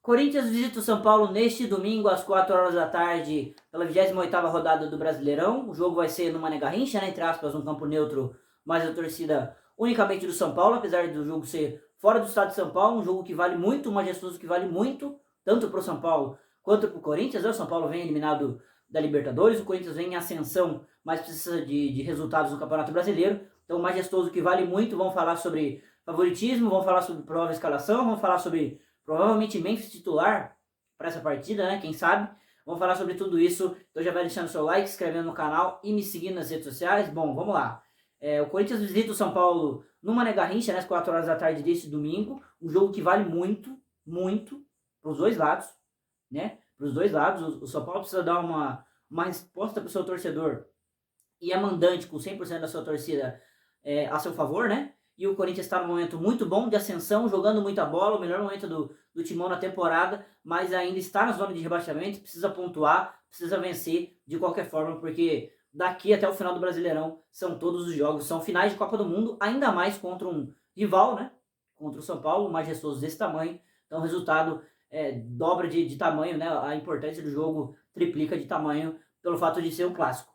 Corinthians visita o São Paulo neste domingo às 4 horas da tarde pela 28ª rodada do Brasileirão. O jogo vai ser no Mané Garrincha, né, entre aspas, um campo neutro, mas a torcida unicamente do São Paulo, apesar do jogo ser fora do estado de São Paulo, um jogo que vale muito, majestoso, que vale muito, tanto para o São Paulo quanto para o Corinthians. O São Paulo vem eliminado da Libertadores, o Corinthians vem em ascensão, mas precisa de resultados no Campeonato Brasileiro. Então, majestoso que vale muito. Vamos falar sobre favoritismo, vamos falar sobre provável escalação, vamos falar sobre provavelmente Memphis titular para essa partida, né? Quem sabe? Vamos falar sobre tudo isso. Então já vai deixando seu like, se inscrevendo no canal e me seguindo nas redes sociais. Bom, vamos lá. O Corinthians visita o São Paulo no Mané Garrincha, né, às 4 horas da tarde deste domingo. Um jogo que vale muito, muito para os dois lados, né? Para os dois lados. O São Paulo precisa dar uma resposta para o seu torcedor e é mandante com 100% da sua torcida a seu favor, né? E o Corinthians está num momento muito bom de ascensão, jogando muita bola, o melhor momento do Timão na temporada, mas ainda está na zona de rebaixamento, precisa pontuar, precisa vencer de qualquer forma, porque daqui até o final do Brasileirão são todos os jogos, são finais de Copa do Mundo, ainda mais contra um rival, né? Contra o São Paulo, majestoso desse tamanho. Então o resultado dobra de tamanho, né? A importância do jogo triplica de tamanho pelo fato de ser um clássico.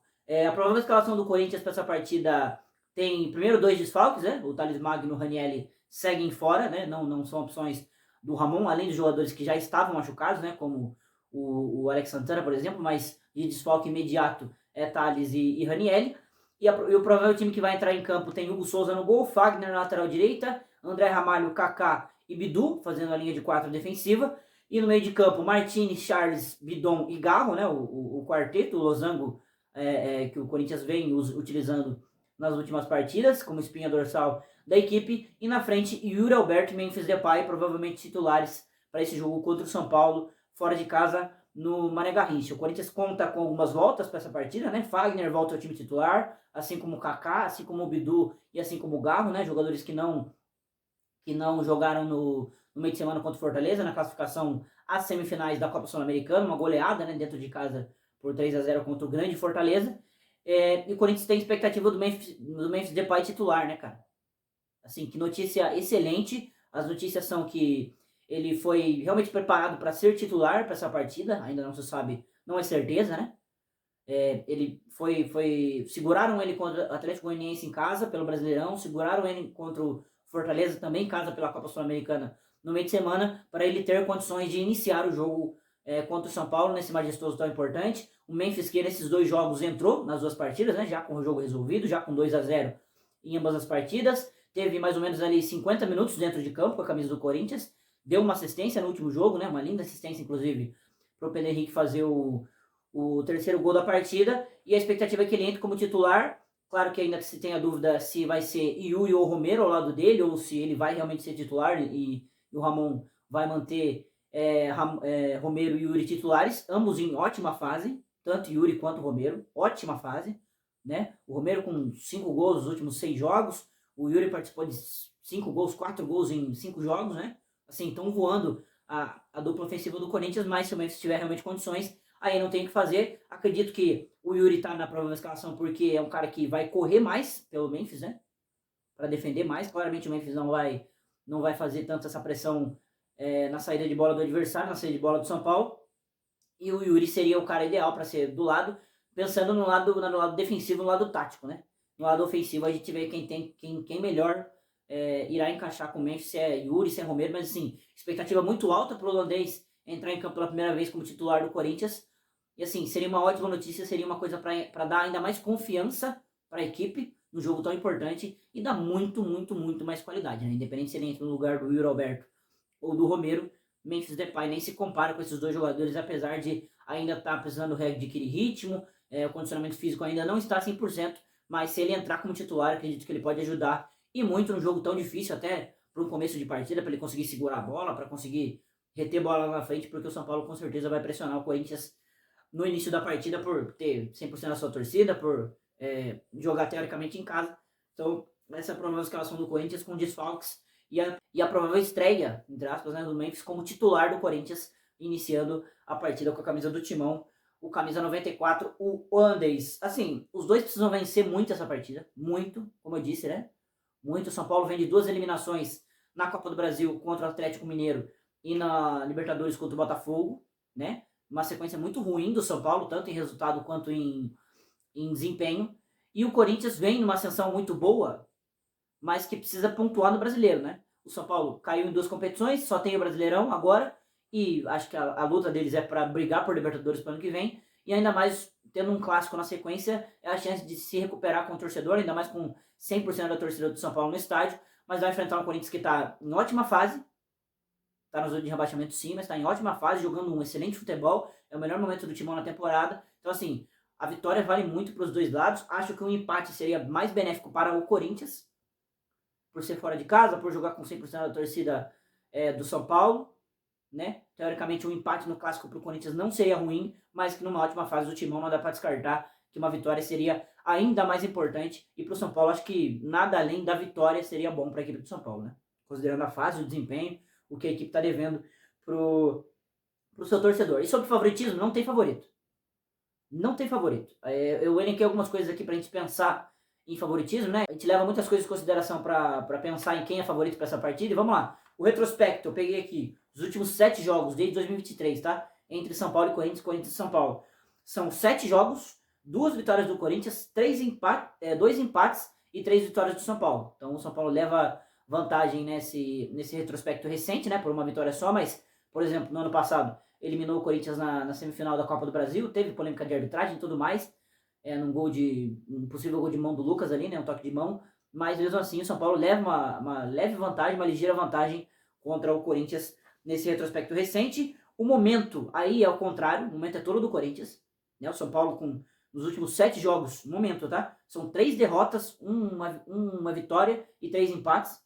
A provável escalação do Corinthians para essa partida tem primeiro dois desfalques, né? O Thales Magno e o Ranieri seguem fora, né? Não são opções do Ramon, além dos jogadores que já estavam machucados, né? Como o Alex Santana, por exemplo, mas de desfalque imediato é Thales e Ranieri. E o provável time que vai entrar em campo tem Hugo Souza no gol, Fagner na lateral direita, André Ramalho, Kaká e Bidu, fazendo a linha de 4 defensiva. E no meio de campo, Martins, Charles, Bidon e Garro, né? O quarteto, o losango que o Corinthians vem utilizando nas últimas partidas, como espinha dorsal da equipe. E na frente, Yuri Alberto e Memphis Depay, provavelmente titulares para esse jogo contra o São Paulo, fora de casa, no Mané Garrincha. O Corinthians conta com algumas voltas para essa partida, né? Fagner volta ao time titular, assim como o Kaká, assim como o Bidu e assim como o Garro, né? Jogadores que não jogaram no meio de semana contra o Fortaleza, na classificação às semifinais da Copa Sul-Americana, uma goleada, né, dentro de casa por 3-0 contra o grande Fortaleza. E o Corinthians tem expectativa do Memphis Depay titular, né, cara? Assim, que notícia excelente. As notícias são que ele foi realmente preparado para ser titular para essa partida. Ainda não se sabe, não é certeza, né? Ele seguraram ele contra o Atlético Goianiense em casa pelo Brasileirão, seguraram ele contra o Fortaleza também em casa pela Copa Sul-Americana no meio de semana, para ele ter condições de iniciar o jogo contra o São Paulo nesse majestoso tão importante. O Memphis, que nesses dois jogos entrou nas duas partidas, né, já com o jogo resolvido, já com 2-0 em ambas as partidas, teve mais ou menos ali 50 minutos dentro de campo com a camisa do Corinthians, deu uma assistência no último jogo, né, uma linda assistência inclusive para o Pedro Henrique fazer o terceiro gol da partida, e a expectativa é que ele entre como titular. Claro que ainda se tem a dúvida se vai ser Yuri ou Romero ao lado dele, ou se ele vai realmente ser titular e o Ramon vai manter Romero e Yuri titulares, ambos em ótima fase, tanto Yuri quanto Romero, ótima fase, né? O Romero com 5 gols nos últimos 6 jogos, o Yuri participou de 5 gols, 4 gols em 5 jogos, né? Assim, estão voando a dupla ofensiva do Corinthians, mas se o Memphis tiver realmente condições, aí não tem o que fazer. Acredito que o Yuri tá na provável escalação porque é um cara que vai correr mais pelo Memphis, né? Para defender mais. Claramente o Memphis não vai fazer tanto essa pressão na saída de bola do adversário, na saída de bola do São Paulo. E o Yuri seria o cara ideal para ser do lado, pensando no lado defensivo, no lado tático, né? No lado ofensivo a gente vê quem melhor irá encaixar com o Memphis, se é Yuri, se é Romero, mas assim, expectativa muito alta para o holandês entrar em campo pela primeira vez como titular do Corinthians. E assim, seria uma ótima notícia, seria uma coisa para dar ainda mais confiança para a equipe no jogo tão importante e dar muito, muito, muito mais qualidade, né? Independente se ele entra no lugar do Yuri Alberto ou do Romero, Memphis Depay nem se compara com esses dois jogadores, apesar de ainda estar precisando adquirir ritmo, o condicionamento físico ainda não está 100%, mas se ele entrar como titular, acredito que ele pode ajudar e muito num jogo tão difícil, até para um começo de partida, para ele conseguir segurar a bola, para conseguir reter bola lá na frente, porque o São Paulo com certeza vai pressionar o Corinthians no início da partida por ter 100% da sua torcida, por jogar teoricamente em casa. Então, essa é a provável escalação do Corinthians com desfalques e a provável estreia, entre aspas, né, do Memphis como titular do Corinthians, iniciando a partida com a camisa do Timão, o camisa 94, o holandês. Assim, os dois precisam vencer muito essa partida, muito, como eu disse, né? Muito. O São Paulo vem de 2 eliminações na Copa do Brasil contra o Atlético Mineiro e na Libertadores contra o Botafogo, né? Uma sequência muito ruim do São Paulo, tanto em resultado quanto em desempenho. E o Corinthians vem numa ascensão muito boa, mas que precisa pontuar no Brasileiro, né? O São Paulo caiu em 2 competições, só tem o Brasileirão agora, e acho que a luta deles é para brigar por Libertadores para ano que vem, e ainda mais tendo um clássico na sequência, é a chance de se recuperar com o torcedor, ainda mais com 100% da torcida do São Paulo no estádio, mas vai enfrentar um Corinthians que está em ótima fase, está na zona de rebaixamento sim, mas está em ótima fase, jogando um excelente futebol, é o melhor momento do Timão na temporada, então assim, a vitória vale muito para os dois lados, acho que um empate seria mais benéfico para o Corinthians, por ser fora de casa, por jogar com 100% da torcida do São Paulo, né? Teoricamente, um empate no clássico para o Corinthians não seria ruim, mas que numa ótima fase do Timão não dá para descartar que uma vitória seria ainda mais importante. E para o São Paulo, acho que nada além da vitória seria bom para a equipe do São Paulo, né? Considerando a fase, o desempenho, o que a equipe está devendo pro seu torcedor. E sobre favoritismo, não tem favorito. Não tem favorito. Eu elenquei algumas coisas aqui pra gente pensar em favoritismo, né? A gente leva muitas coisas em consideração pra pensar em quem é favorito pra essa partida. E vamos lá. O retrospecto, eu peguei aqui os últimos 7 jogos desde 2023, tá? Entre São Paulo e Corinthians, Corinthians e São Paulo. São 7 jogos, 2 vitórias do Corinthians, 2 empates e 3 vitórias do São Paulo. Então o São Paulo leva vantagem nesse retrospecto recente, né? Por uma vitória só, mas, por exemplo, no ano passado eliminou o Corinthians na semifinal da Copa do Brasil, teve polêmica de arbitragem e tudo mais, num possível gol de mão do Lucas ali, né, um toque de mão, mas mesmo assim o São Paulo leva uma leve vantagem, uma ligeira vantagem contra o Corinthians nesse retrospecto recente. O momento aí é o contrário, o momento é todo do Corinthians, né, o São Paulo nos últimos 7 jogos, momento, tá? São 3 derrotas, uma vitória e 3 empates,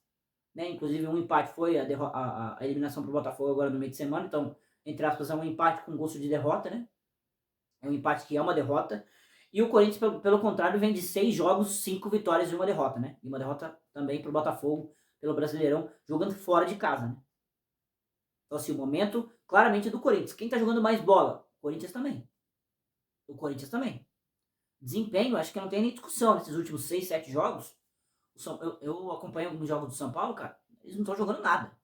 né? Inclusive um empate foi a eliminação para o Botafogo agora no meio de semana, então entre aspas, é um empate com gosto de derrota, né? É um empate que é uma derrota. E o Corinthians, pelo contrário, vem de 6 jogos, 5 vitórias e uma derrota, né? E uma derrota também para o Botafogo, pelo Brasileirão, jogando fora de casa, né? Então, assim, o momento claramente é do Corinthians. Quem tá jogando mais bola? O Corinthians também. O Corinthians também. Desempenho, acho que não tem nem discussão nesses últimos 6, 7 jogos. Eu acompanho alguns jogos do São Paulo, cara. Eles não estão jogando nada.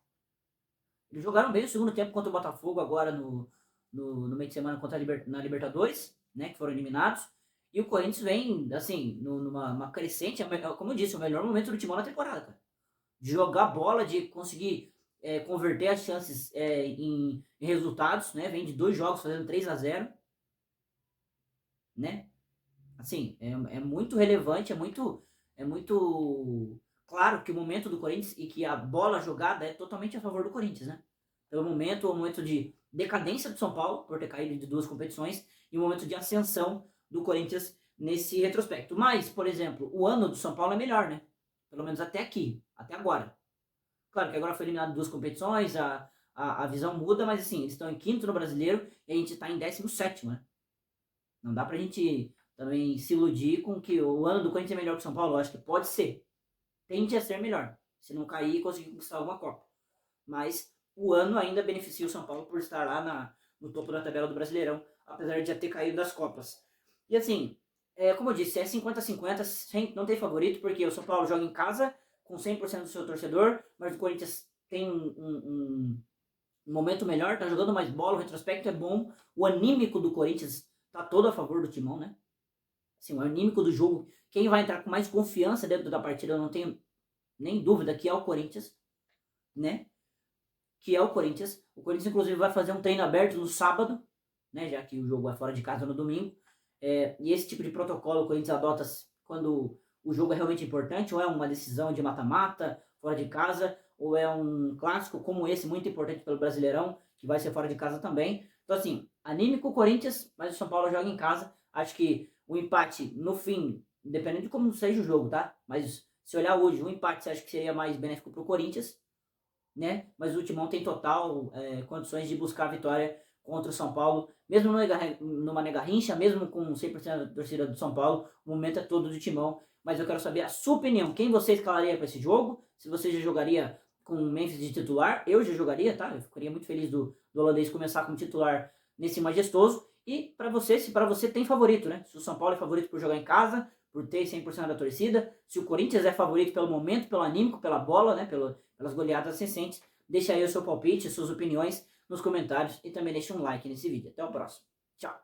Eles jogaram bem o segundo tempo contra o Botafogo agora no meio de semana na Libertadores, né, que foram eliminados. E o Corinthians vem, assim, numa crescente, como eu disse, o melhor momento do Timão na temporada, cara. De jogar bola, de conseguir converter as chances em resultados, né? Vem de 2 jogos fazendo 3-0, né? Assim, é muito relevante, é muito claro que o momento do Corinthians e que a bola jogada é totalmente a favor do Corinthians, né? Pelo momento, o momento de decadência do São Paulo, por ter caído de 2 competições, e o momento de ascensão do Corinthians nesse retrospecto. Mas, por exemplo, o ano do São Paulo é melhor, né? Pelo menos até aqui, até agora. Claro que agora foi eliminado 2 competições, a visão muda, mas assim, eles estão em quinto no Brasileiro e a gente está em 17º, né? Não dá pra gente também se iludir com que o ano do Corinthians é melhor que o São Paulo. Eu acho que pode ser. Tende a ser melhor. Se não cair e conseguir conquistar alguma Copa. Mas o ano ainda beneficia o São Paulo por estar lá no topo da tabela do Brasileirão, apesar de já ter caído das Copas. E assim, como eu disse, é 50-50, não tem favorito, porque o São Paulo joga em casa com 100% do seu torcedor, mas o Corinthians tem um momento melhor, tá jogando mais bola, o retrospecto é bom, o anímico do Corinthians tá todo a favor do Timão, né? Assim, o anímico do jogo, quem vai entrar com mais confiança dentro da partida, eu não tenho nem dúvida que é o Corinthians, né? Que é o Corinthians. O Corinthians, inclusive, vai fazer um treino aberto no sábado, né? Já que o jogo é fora de casa no domingo. E esse tipo de protocolo o Corinthians adota quando o jogo é realmente importante, ou é uma decisão de mata-mata, fora de casa, ou é um clássico como esse, muito importante pelo Brasileirão, que vai ser fora de casa também. Então, assim, anímico o Corinthians, mas o São Paulo joga em casa. Acho que o empate, no fim, independente de como seja o jogo, tá? Mas se olhar hoje, o empate você acha que seria mais benéfico para o Corinthians, né? Mas o Timão tem total condições de buscar a vitória contra o São Paulo, mesmo numa garrincha, mesmo com 100% da torcida do São Paulo, o momento é todo do Timão. Mas eu quero saber a sua opinião, quem você escalaria para esse jogo? Se você já jogaria com o Memphis de titular, eu já jogaria, tá? Eu ficaria muito feliz do holandês começar como titular nesse majestoso. E para você, se para você tem favorito, né? Se o São Paulo é favorito por jogar em casa, por ter 100% da torcida, se o Corinthians é favorito pelo momento, pelo anímico, pela bola, né? Pelas goleadas recentes, Deixa aí o seu palpite, suas opiniões nos comentários e também deixa um like nesse vídeo. Até o próximo. Tchau.